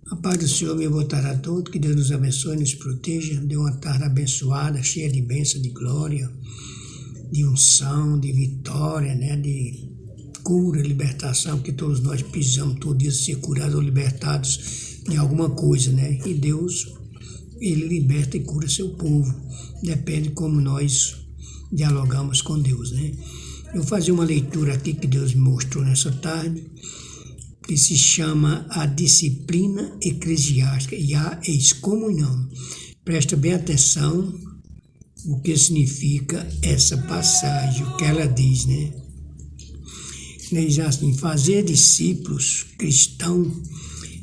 A paz do Senhor me botará a todos, que Deus nos abençoe, nos proteja, dê uma tarde abençoada, cheia de bênção, de glória, de unção, de vitória, né? De cura, libertação, porque todos nós precisamos todo dia ser curados ou libertados de alguma coisa, né? E Deus, Ele liberta e cura seu povo, depende de como nós dialogamos com Deus, né? Eu vou fazer uma leitura aqui que Deus me mostrou nessa tarde, que se chama a disciplina eclesiástica e a excomunhão. Presta bem atenção o que significa essa passagem, o que ela diz, né? Ela diz assim: fazer discípulos cristãos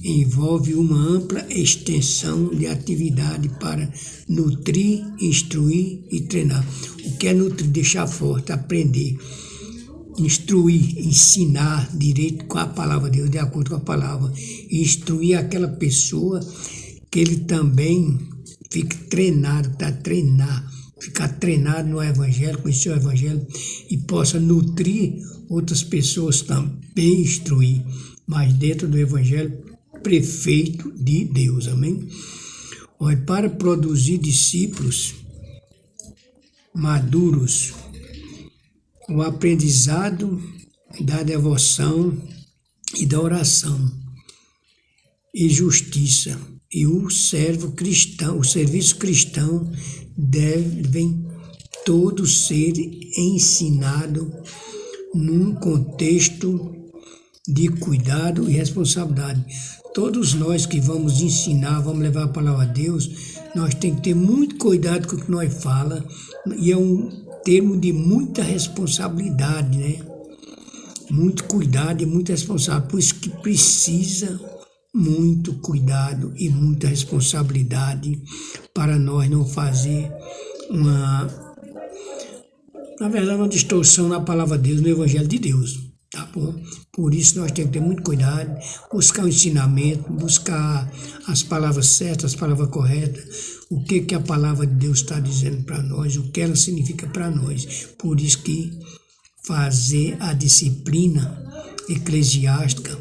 envolve uma ampla extensão de atividade para nutrir, instruir e treinar. O que é nutrir? Deixar forte, aprender. Instruir, ensinar direito com a palavra de Deus, de acordo com a palavra. Instruir aquela pessoa que ele também fique treinado, para treinar, ficar treinado no Evangelho, conhecer o Evangelho e possa nutrir outras pessoas também, instruir, mas dentro do Evangelho perfeito de Deus, amém? Olha, para produzir discípulos maduros, o aprendizado da devoção e da oração e justiça e o serviço cristão devem todos ser ensinados num contexto de cuidado e responsabilidade. Todos nós que vamos ensinar, vamos levar a palavra a Deus, nós temos que ter muito cuidado com o que nós falamos, e é um termo de muita responsabilidade, né? Muito cuidado e muita responsabilidade, por isso que precisa muito cuidado e muita responsabilidade para nós não fazer na verdade, uma distorção na palavra de Deus, no Evangelho de Deus, tá bom? Por isso nós temos que ter muito cuidado, buscar o ensinamento, buscar as palavras certas, as palavras corretas, o que a palavra de Deus está dizendo para nós, o que ela significa para nós. Por isso que fazer a disciplina eclesiástica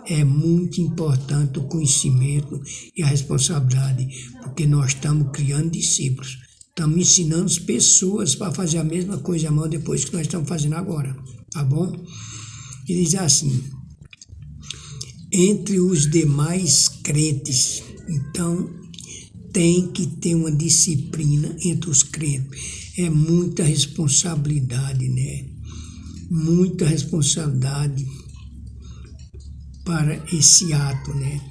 é muito importante, o conhecimento e a responsabilidade, porque nós estamos criando discípulos, estamos ensinando as pessoas para fazer a mesma coisa amanhã depois que nós estamos fazendo agora, tá bom? Ele diz assim: entre os demais crentes, então tem que ter uma disciplina entre os crentes. É muita responsabilidade, né? Muita responsabilidade para esse ato, né?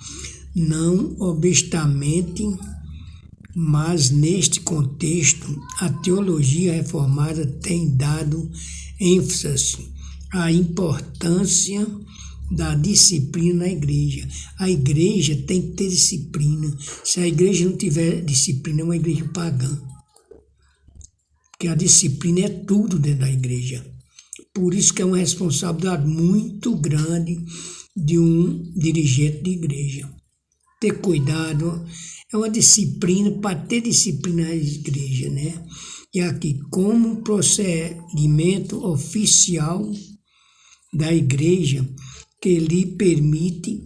Não obstante, mas neste contexto, a teologia reformada tem dado ênfase à importância da disciplina na igreja. A igreja tem que ter disciplina. Se a igreja não tiver disciplina, é uma igreja pagã. Porque a disciplina é tudo dentro da igreja. Por isso que é uma responsabilidade muito grande de um dirigente de igreja. Ter cuidado, é uma disciplina, para ter disciplina na igreja, né? E aqui, como procedimento oficial da igreja, que lhe permite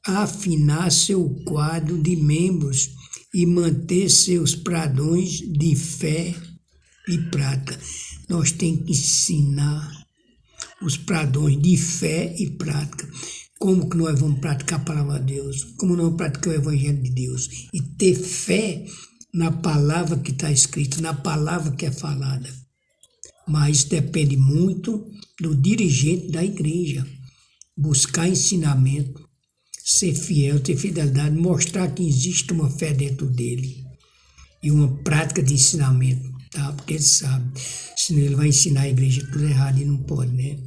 afinar seu quadro de membros e manter seus padrões de fé e prática. Nós temos que ensinar os padrões de fé e prática. Como que nós vamos praticar a palavra de Deus? Como nós vamos praticar o Evangelho de Deus? E ter fé na palavra que está escrita, na palavra que é falada. Mas isso depende muito do dirigente da igreja. Buscar ensinamento, ser fiel, ter fidelidade, mostrar que existe uma fé dentro dele e uma prática de ensinamento, tá? Porque ele sabe, senão ele vai ensinar a igreja tudo errado e não pode, né?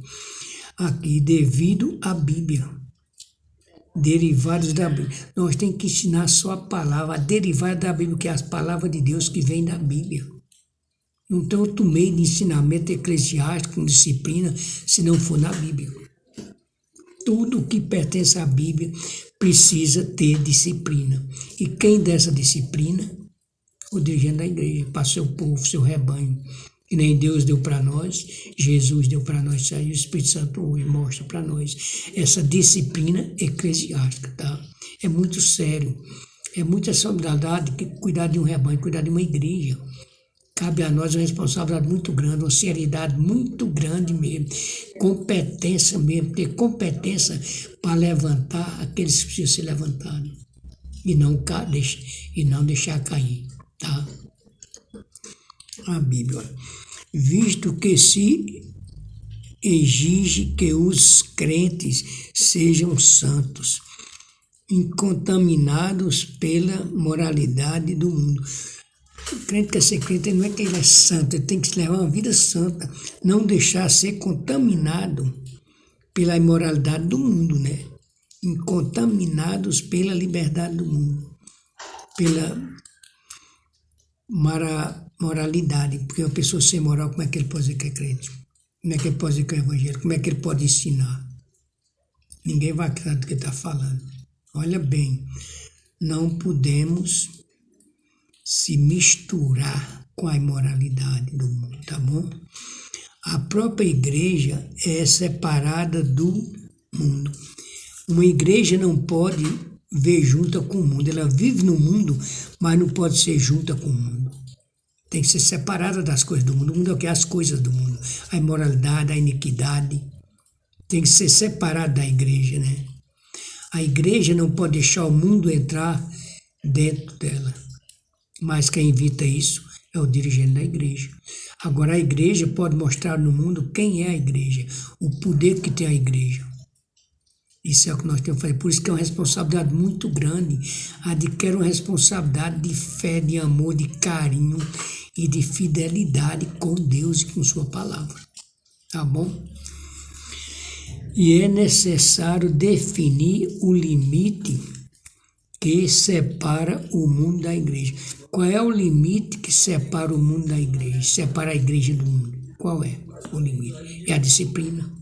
Aqui, devido à Bíblia, derivados da Bíblia. Nós temos que ensinar só a palavra, a derivada da Bíblia, que é as palavras de Deus que vêm da Bíblia. Não tem outro meio de ensinamento eclesiástico, com disciplina, se não for na Bíblia. Tudo que pertence à Bíblia precisa ter disciplina. E quem dá essa disciplina? O dirigente da igreja, para seu povo, seu rebanho. Que nem Deus deu para nós, Jesus deu para nós, e o Espírito Santo hoje mostra para nós essa disciplina eclesiástica, tá? é muito sério. É muita responsabilidade que cuidar de um rebanho, cuidar de uma igreja. Cabe a nós uma responsabilidade muito grande, uma seriedade muito grande mesmo, competência mesmo, ter competência para levantar aqueles que precisam ser levantados e não deixar cair, tá? A Bíblia, olha. Visto que se exige que os crentes sejam santos, incontaminados pela moralidade do mundo. O crente quer ser crente, não é que ele é santo, ele tem que levar uma vida santa, não deixar ser contaminado pela imoralidade do mundo, né? Incontaminados pela liberdade do mundo, pela moralidade, porque uma pessoa sem moral, como é que ele pode dizer que é crente? Como é que ele pode dizer que é evangélico? Como é que ele pode ensinar? Ninguém vai acreditar do que está falando. Olha bem, não podemos se misturar com a imoralidade do mundo, tá bom? A própria igreja é separada do mundo. Uma igreja não pode ver junta com o mundo. Ela vive no mundo, mas não pode ser junta com o mundo. Tem que ser separada das coisas do mundo. O mundo é o que? As coisas do mundo. A imoralidade, a iniquidade. Tem que ser separada da igreja, né? A igreja não pode deixar o mundo entrar dentro dela. Mas quem evita isso é o dirigente da igreja. Agora a igreja pode mostrar no mundo quem é a igreja, o poder que tem a igreja. Isso é o que nós temos que fazer. Por isso que é uma responsabilidade muito grande. Adquire uma responsabilidade de fé, de amor, de carinho e de fidelidade com Deus e com sua palavra. Tá bom? E é necessário definir o limite que separa o mundo da igreja. Qual é o limite que separa o mundo da igreja? Separa a igreja do mundo. Qual é o limite? É a disciplina.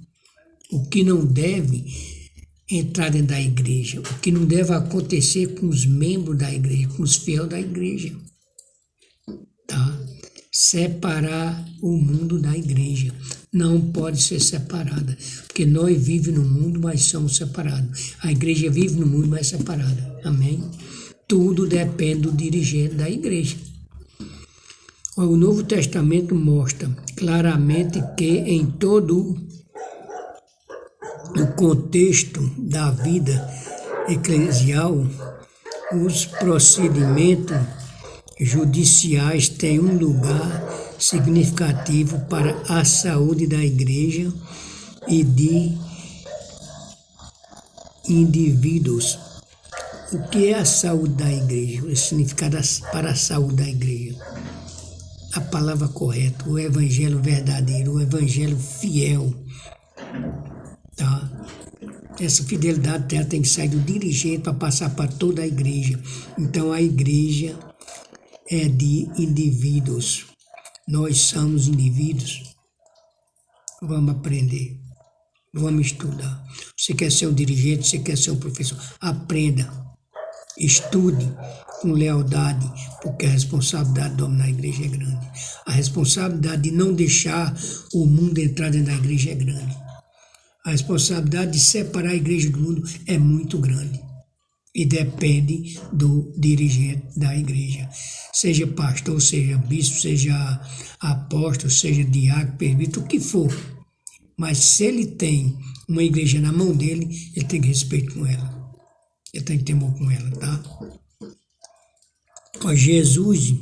O que não deve entrar dentro da igreja, o que não deve acontecer com os membros da igreja, com os fiéis da igreja. Tá? Separar o mundo da igreja. Não pode ser separada, porque nós vivemos no mundo, mas somos separados. A igreja vive no mundo, mas é separada. Amém? Tudo depende do dirigente da igreja. O Novo Testamento mostra claramente que em todo o contexto da vida eclesial, os procedimentos judiciais têm um lugar significativo para a saúde da igreja e de indivíduos. O que é a saúde da igreja? O significado para a saúde da igreja. A palavra correta, o evangelho verdadeiro, o evangelho fiel. Tá? Essa fidelidade dela tem que sair do dirigente para passar para toda a igreja. Então a igreja é de indivíduos. Nós somos indivíduos. Vamos aprender. Vamos estudar. Você quer ser um dirigente, você quer ser um professor. Aprenda. Estude com lealdade, porque a responsabilidade de dominar a igreja é grande. A responsabilidade de não deixar o mundo entrar dentro da igreja é grande. A responsabilidade de separar a igreja do mundo é muito grande. E depende do dirigente da igreja. Seja pastor, seja bispo, seja apóstolo, seja diácono, presbítero, o que for. Mas se ele tem uma igreja na mão dele, ele tem respeito com ela. Ele tem temor com ela, tá? Jesus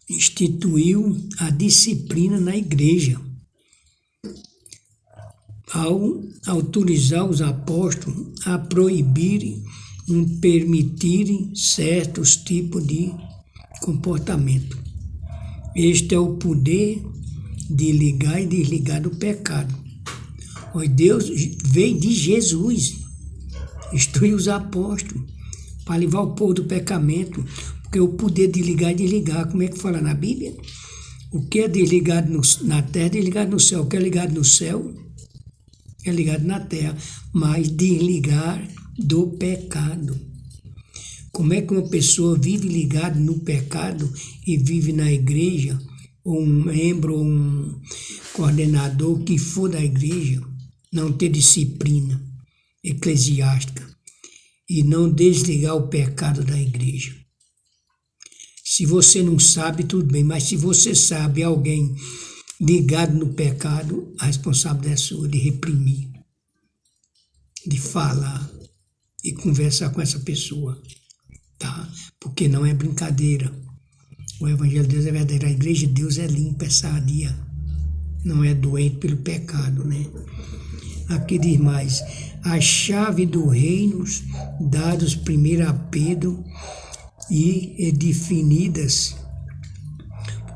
instituiu a disciplina na igreja ao autorizar os apóstolos a proibirem e permitirem certos tipos de comportamento. Este é o poder de ligar e desligar do pecado. Deus veio de Jesus, instruiu os apóstolos para livrar o povo do pecamento, porque o poder de ligar e desligar, como é que fala na Bíblia? O que é desligado na terra é desligado no céu. O que é ligado no céu é ligado na terra, mas desligar do pecado. Como é que uma pessoa vive ligada no pecado e vive na igreja, ou um membro, ou um coordenador que for da igreja, não ter disciplina eclesiástica e não desligar o pecado da igreja. Se você não sabe, tudo bem, mas se você sabe alguém ligado no pecado, a responsabilidade é sua de reprimir, de falar e conversar com essa pessoa, tá? Porque não é brincadeira. O Evangelho de Deus é verdadeiro, a igreja de Deus é limpa, é sadia, não é doente pelo pecado, né? Aqui diz mais, a chave do reino, dados primeiro a Pedro, e definidas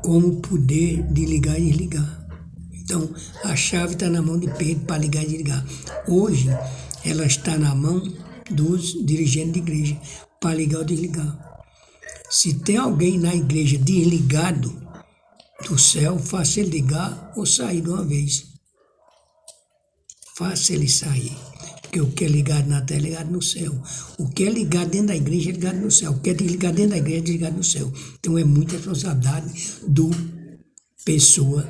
como poder de ligar e desligar. Então, a chave está na mão de Pedro para ligar e desligar. Hoje, ela está na mão dos dirigentes de igreja para ligar ou desligar. Se tem alguém na igreja desligado do céu, faça ele ligar ou sair de uma vez. Faça ele sair. Porque o que é ligado na terra é ligado no céu. O que é ligado dentro da igreja é ligado no céu. O que é desligado dentro da igreja é desligado no céu. Então é muita responsabilidade do pessoa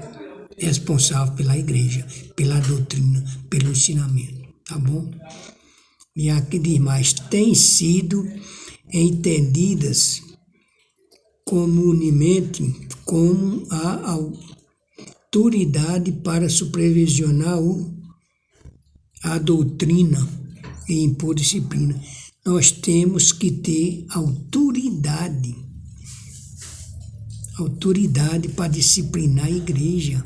responsável pela igreja, pela doutrina, pelo ensinamento. Tá bom? E aqui diz mais, têm sido entendidas comumente como a autoridade para supervisionar a doutrina e impor disciplina. Nós temos que ter autoridade para disciplinar a igreja,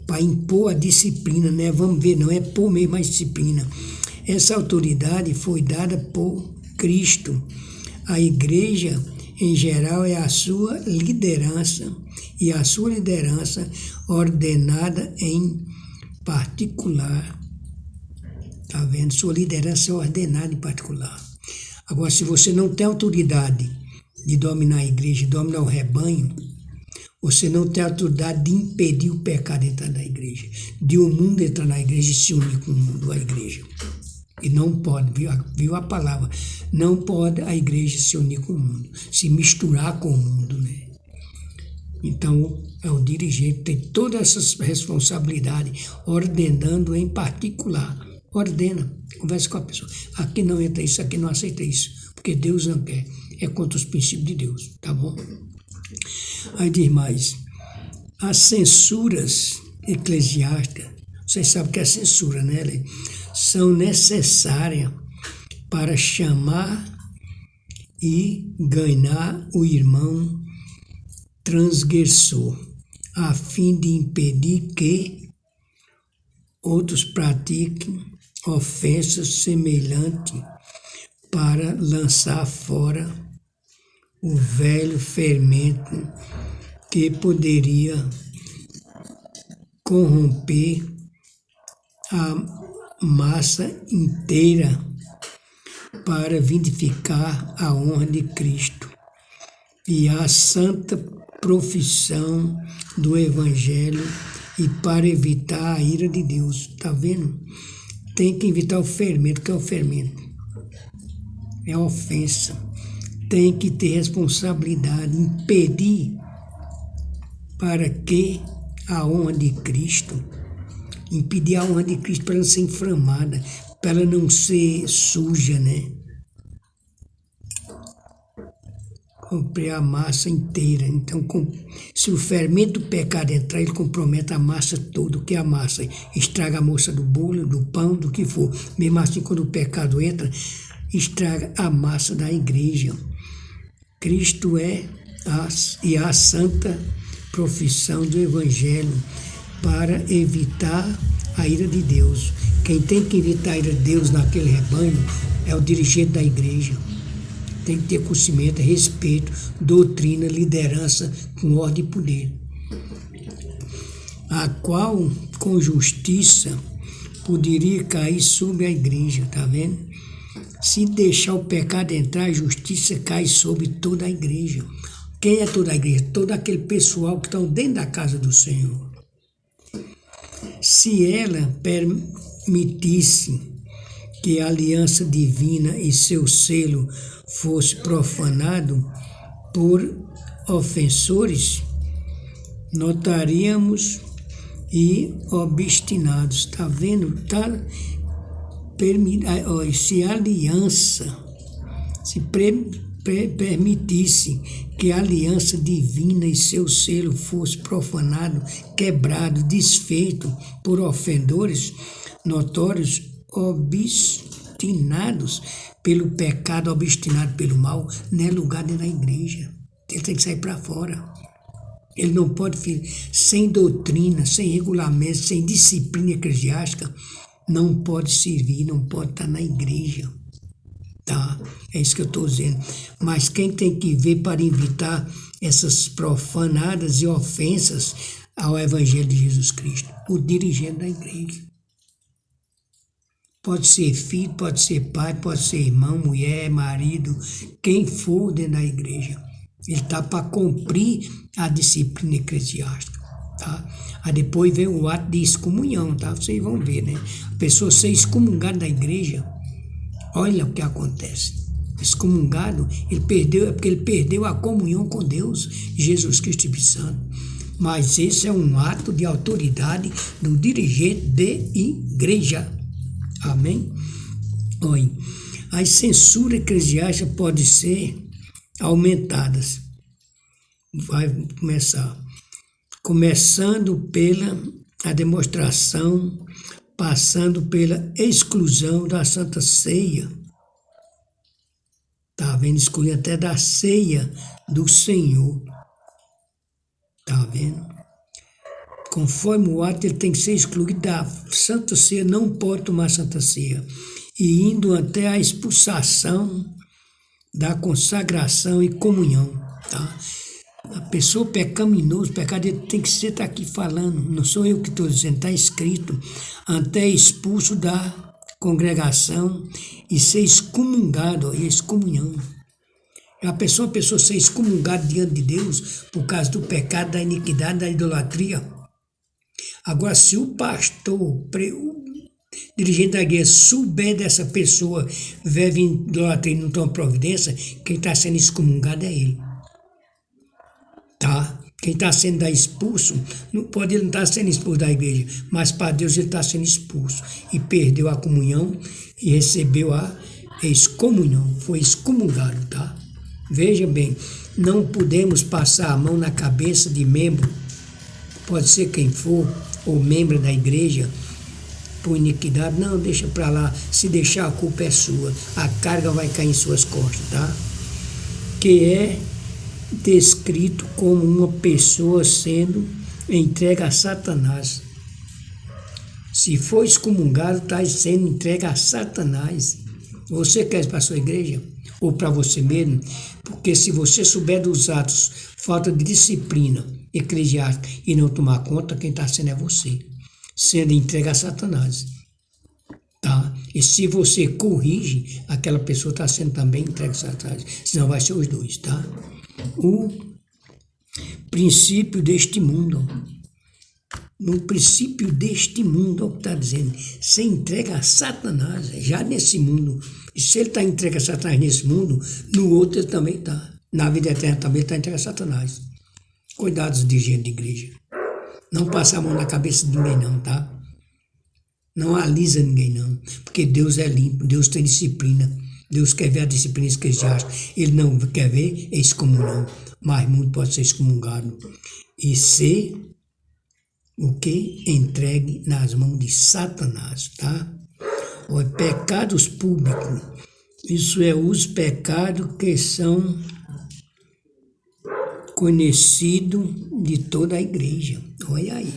para impor a disciplina, né? Vamos ver, não é pôr mesmo a disciplina. Essa autoridade foi dada por Cristo. A igreja, em geral, é a sua liderança, e a sua liderança ordenada em particular. Está vendo? Sua liderança é ordenada em particular. Agora, se você não tem autoridade de dominar a igreja, de dominar o rebanho, você não tem autoridade de impedir o pecado de entrar na igreja, de o mundo entrar na igreja e se unir com o mundo, a igreja. E não pode, viu a palavra, não pode a igreja se unir com o mundo, se misturar com o mundo, né? Então, é o dirigente, tem toda essa responsabilidade, ordenando em particular. Ordena, conversa com a pessoa. Aqui não entra isso, aqui não aceita isso, porque Deus não quer. É contra os princípios de Deus, tá bom? Aí diz mais, as censuras eclesiásticas, vocês sabem que é censura, né? São necessárias para chamar e ganhar o irmão transgressor, a fim de impedir que outros pratiquem ofensas semelhantes, para lançar fora o velho fermento que poderia corromper a massa inteira para vindicar a honra de Cristo e a santa profissão do Evangelho e para evitar a ira de Deus. Está vendo? Tem que evitar o fermento. O que é o fermento? É a ofensa. Tem que ter responsabilidade, impedir para que a honra de Cristo, impedir a honra de Cristo para ela ser inflamada, para ela não ser suja, né? Comprei a massa inteira. Então, se o fermento do pecado entrar, ele compromete a massa toda. O que é a massa? Estraga a moça do bolo, do pão, do que for. Mesmo assim, quando o pecado entra, estraga a massa da igreja. Cristo é a santa profissão do Evangelho para evitar a ira de Deus. Quem tem que evitar a ira de Deus naquele rebanho é o dirigente da igreja. Tem que ter conhecimento, respeito, doutrina, liderança com ordem e poder, a qual, com justiça, poderia cair sobre a igreja, tá vendo? Se deixar o pecado entrar, a justiça cai sobre toda a igreja. Quem é toda a igreja? Todo aquele pessoal que estão dentro da casa do Senhor. Se ela permitisse que a aliança divina e seu selo fosse profanado por ofensores, notaríamos e obstinados. Está vendo? se a aliança, se permitisse que a aliança divina e seu selo fosse profanado, quebrado, desfeito por ofendores notórios, obstinados pelo pecado, obstinado pelo mal, não é lugar dentro da igreja. Ele tem que sair para fora. Ele não pode, sem doutrina, sem regulamento, sem disciplina eclesiástica, não pode servir, não pode estar na igreja. Tá? É isso que eu estou dizendo. Mas quem tem que ver para evitar essas profanadas e ofensas ao Evangelho de Jesus Cristo? O dirigente da igreja. Pode ser filho, pode ser pai, pode ser irmão, mulher, marido, quem for dentro da igreja. Ele está para cumprir a disciplina eclesiástica. Tá? Aí depois vem o ato de excomunhão, tá? Vocês vão ver, né? A pessoa ser excomungada da igreja, olha o que acontece. Excomungado, é porque ele perdeu a comunhão com Deus, Jesus Cristo Espírito Santo. Mas esse é um ato de autoridade do dirigente de igreja. Amém? Olha, a censura eclesiástica pode ser aumentadas. Vai começar. Começando pela a demonstração, passando pela exclusão da Santa Ceia. Tá vendo? Excluir até da ceia do Senhor. Tá vendo? Conforme o ato, ele tem que ser excluído da Santa Ceia, não pode tomar Santa Ceia. E indo até a expulsação da consagração e comunhão, tá? A pessoa pecaminosa, o pecado dele tem que ser, está aqui falando, não sou eu que estou dizendo, está escrito, até expulso da congregação e ser excomungado, e excomunhão. A pessoa ser excomungada diante de Deus por causa do pecado, da iniquidade, da idolatria. Agora, se o pastor, o dirigente da igreja, souber dessa pessoa, vive em idolatria e não toma providência, quem está sendo excomungado é ele. Tá? Quem está sendo expulso, ele não está sendo expulso da igreja, mas para Deus ele está sendo expulso. E perdeu a comunhão e recebeu a excomunhão, foi excomungado, tá? Veja bem, não podemos passar a mão na cabeça de membro, pode ser quem for, ou membro da igreja, por iniquidade. Não, deixa para lá, se deixar a culpa é sua, a carga vai cair em suas costas, tá? Que é descrito como uma pessoa sendo entregue a Satanás. Se for excomungado, está sendo entregue a Satanás. Você quer ir para a sua igreja? Ou para você mesmo? Porque se você souber dos atos, falta de disciplina eclesiástica e não tomar conta, quem está sendo é você, sendo entregue a Satanás. Tá? E se você corrige, aquela pessoa está sendo também entregue a Satanás. Senão vai ser os dois, tá? O princípio deste mundo. No princípio deste mundo, é o que está dizendo. Você entrega a Satanás, já nesse mundo. E se ele está entregue a Satanás nesse mundo, no outro ele também está. Na vida eterna também ele está entregue a Satanás. Cuidado, dirigente de igreja. Não passa a mão na cabeça de ninguém não, tá? Não alisa ninguém não. Porque Deus é limpo, Deus tem disciplina. Deus quer ver a disciplina eclesiástica. Ele não quer ver excomunhão. Mas muito pode ser excomungado. E ser o que? Entregue nas mãos de Satanás, tá? Olha, pecados públicos. Isso é os pecados que são conhecidos de toda a igreja. Olha aí.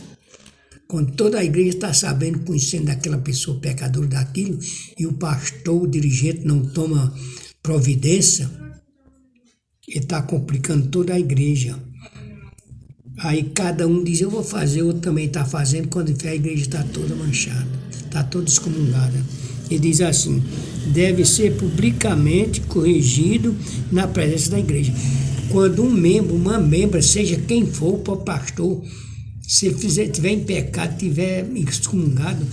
Quando toda a igreja está sabendo, conhecendo daquela pessoa pecadora daquilo, e o pastor, o dirigente não toma providência, ele está complicando toda a igreja. Aí cada um diz, eu vou fazer, outro também está fazendo, quando a igreja está toda manchada, está toda excomungada. Ele diz assim, deve ser publicamente corrigido na presença da igreja. Quando um membro, uma membra, seja quem for, para o pastor, se ele tiver em pecado, tiver excomungado,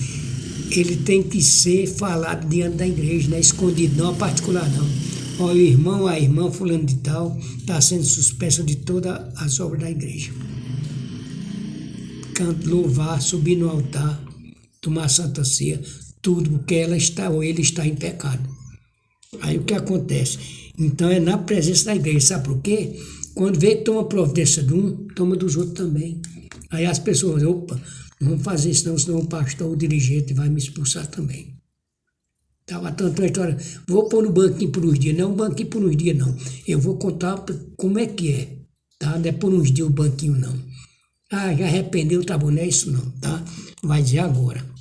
ele tem que ser falado diante da igreja, não é escondido, não é particular não. Ó, o irmão, a irmã, fulano de tal, está sendo suspenso de todas as obras da igreja. Canto, louvar, subir no altar, tomar Santa Ceia, tudo, porque ela está ou ele está em pecado. Aí o que acontece? Então é na presença da igreja, sabe por quê? Quando vê que toma providência de um, toma dos outros também. Aí as pessoas, opa, não vamos fazer isso não, senão o pastor, o dirigente vai me expulsar também. Estava tanto a história, vou pôr no banquinho por uns dias, não é um banquinho por uns dias não, eu vou contar como é que é, tá? Não é por uns dias o banquinho não. Ah, já arrependeu, tá bom, não é isso não, tá? Vai dizer agora.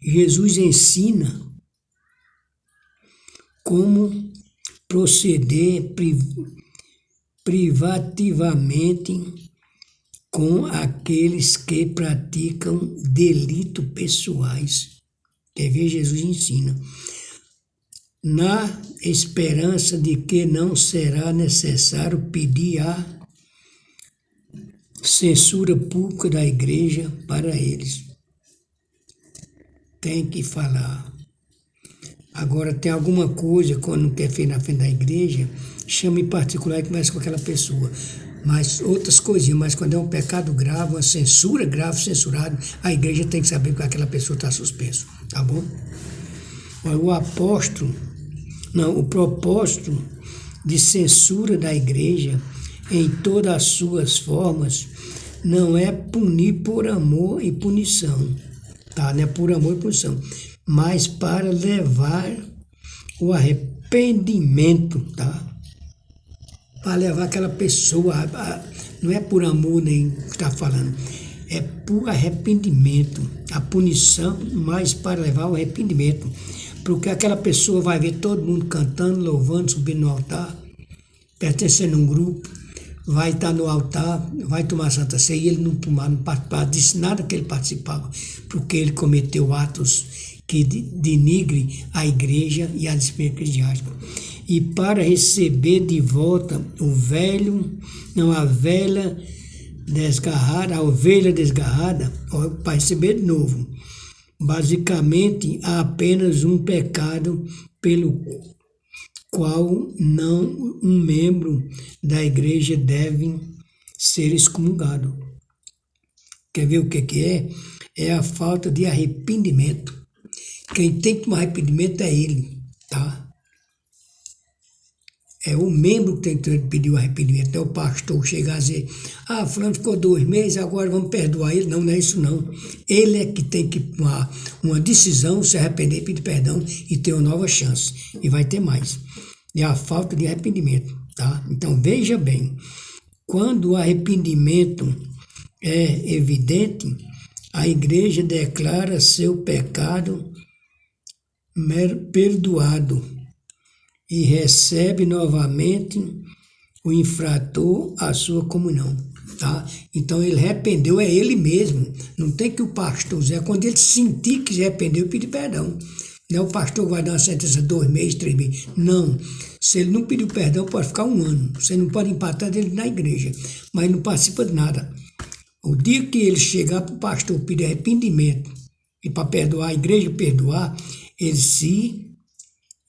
Jesus ensina como proceder privativamente com aqueles que praticam delitos pessoais. Quer ver? Jesus ensina. Na esperança de que não será necessário pedir a censura pública da igreja para eles. Tem que falar. Agora, tem alguma coisa, quando não quer feito na frente da igreja, chama em particular e conversa com aquela pessoa. Mas outras coisinhas, mas quando é um pecado grave, uma censura grave, censurado, a igreja tem que saber que aquela pessoa está suspensa, tá bom? O propósito de censura da igreja em todas as suas formas não é punir por amor e punição, tá? Não é por amor e punição, mas para levar o arrependimento, tá? Para levar aquela pessoa, não é por amor nem que está falando, é por arrependimento, a punição, mas para levar o arrependimento, porque aquela pessoa vai ver todo mundo cantando, louvando, subindo no altar, pertencendo a um grupo, vai estar no altar, vai tomar Santa Ceia e ele não participar, disse nada que ele participava, porque ele cometeu atos que denigre a igreja e a disciplina eclesiástica. E para receber de volta a ovelha desgarrada, para receber de novo. Basicamente, há apenas um pecado pelo qual não um membro da igreja deve ser excomungado. Quer ver o que é? É a falta de arrependimento. Quem tem que tomar arrependimento é ele, tá? É o membro que tem que pedir o arrependimento, é o pastor chegar a dizer, fulano ficou 2 meses, agora vamos perdoar ele. Não, não é isso não. Ele é que tem que tomar uma decisão, se arrepender, pedir perdão e ter uma nova chance. E vai ter mais. É a falta de arrependimento, tá? Então veja bem, quando o arrependimento é evidente, a igreja declara seu pecado perdoado e recebe novamente o infrator à sua comunhão, tá? Então ele arrependeu, é ele mesmo, não tem que o pastor Zé, quando ele sentir que se arrependeu, pedir perdão. Não é o pastor que vai dar uma sentença 2 meses, 3 meses, não. Se ele não pediu perdão, pode ficar 1 ano, você não pode empatar dele na igreja, mas ele não participa de nada. O dia que ele chegar para o pastor pedir arrependimento e para perdoar, a igreja perdoar, ele se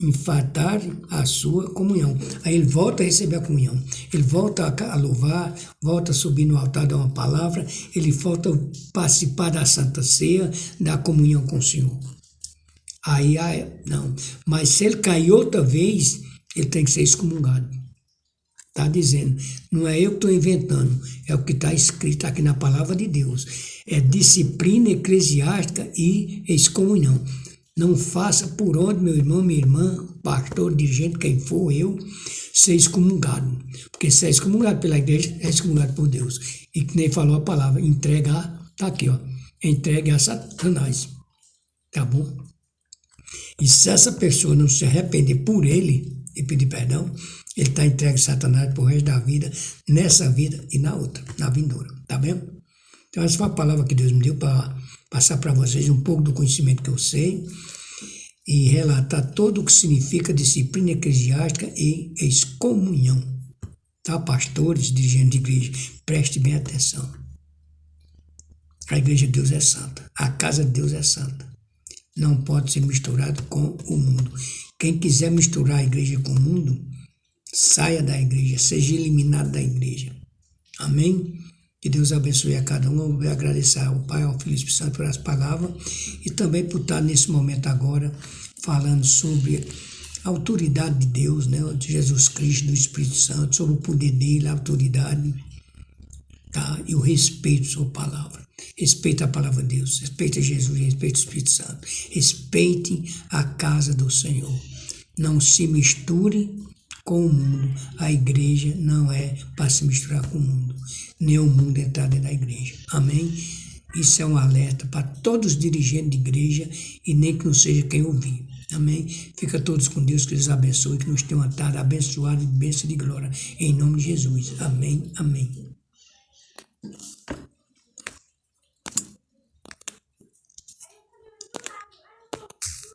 infartar a sua comunhão. Aí ele volta a receber a comunhão. Ele volta a louvar, volta a subir no altar, dar uma palavra, ele volta a participar da Santa Ceia, da comunhão com o Senhor. Aí, não. Mas se ele cair outra vez, ele tem que ser excomungado. Está dizendo, não é eu que estou inventando, é o que está escrito aqui na palavra de Deus. É disciplina eclesiástica e excomunhão. Não faça por onde, meu irmão, minha irmã, pastor, dirigente, quem for, eu, ser excomungado. Porque se é excomungado pela igreja, é excomungado por Deus. E que nem falou a palavra, entregar, está aqui, ó, entregue a Satanás. Tá bom? E se essa pessoa não se arrepender por ele e pedir perdão, ele está entregue a Satanás pro resto da vida, nessa vida e na outra, na vindoura. Tá vendo? Então essa foi a palavra que Deus me deu para passar para vocês um pouco do conhecimento que eu sei e relatar todo o que significa disciplina eclesiástica e excomunhão. Tá, pastores, dirigentes de igreja, preste bem atenção. A igreja de Deus é santa, a casa de Deus é santa. Não pode ser misturado com o mundo. Quem quiser misturar a igreja com o mundo, saia da igreja, seja eliminado da igreja. Amém? Que Deus abençoe a cada um. Eu vou agradecer ao Pai, ao Filho e ao Espírito Santo por as palavras e também por estar nesse momento agora falando sobre a autoridade de Deus, né? De Jesus Cristo, do Espírito Santo, sobre o poder dele, a autoridade, tá? E o respeito à sua palavra. Respeite a palavra de Deus, respeite Jesus, respeite o Espírito Santo. Respeite a casa do Senhor. Não se misture com o mundo. A igreja não é para se misturar com o mundo, nem o mundo entrar dentro da igreja. Amém? Isso é um alerta para todos os dirigentes de igreja e nem que não seja quem ouvir. Amém? Fica todos com Deus, que Deus abençoe, que nos tenha uma tarde abençoada de bênção e de glória. Em nome de Jesus. Amém. Amém.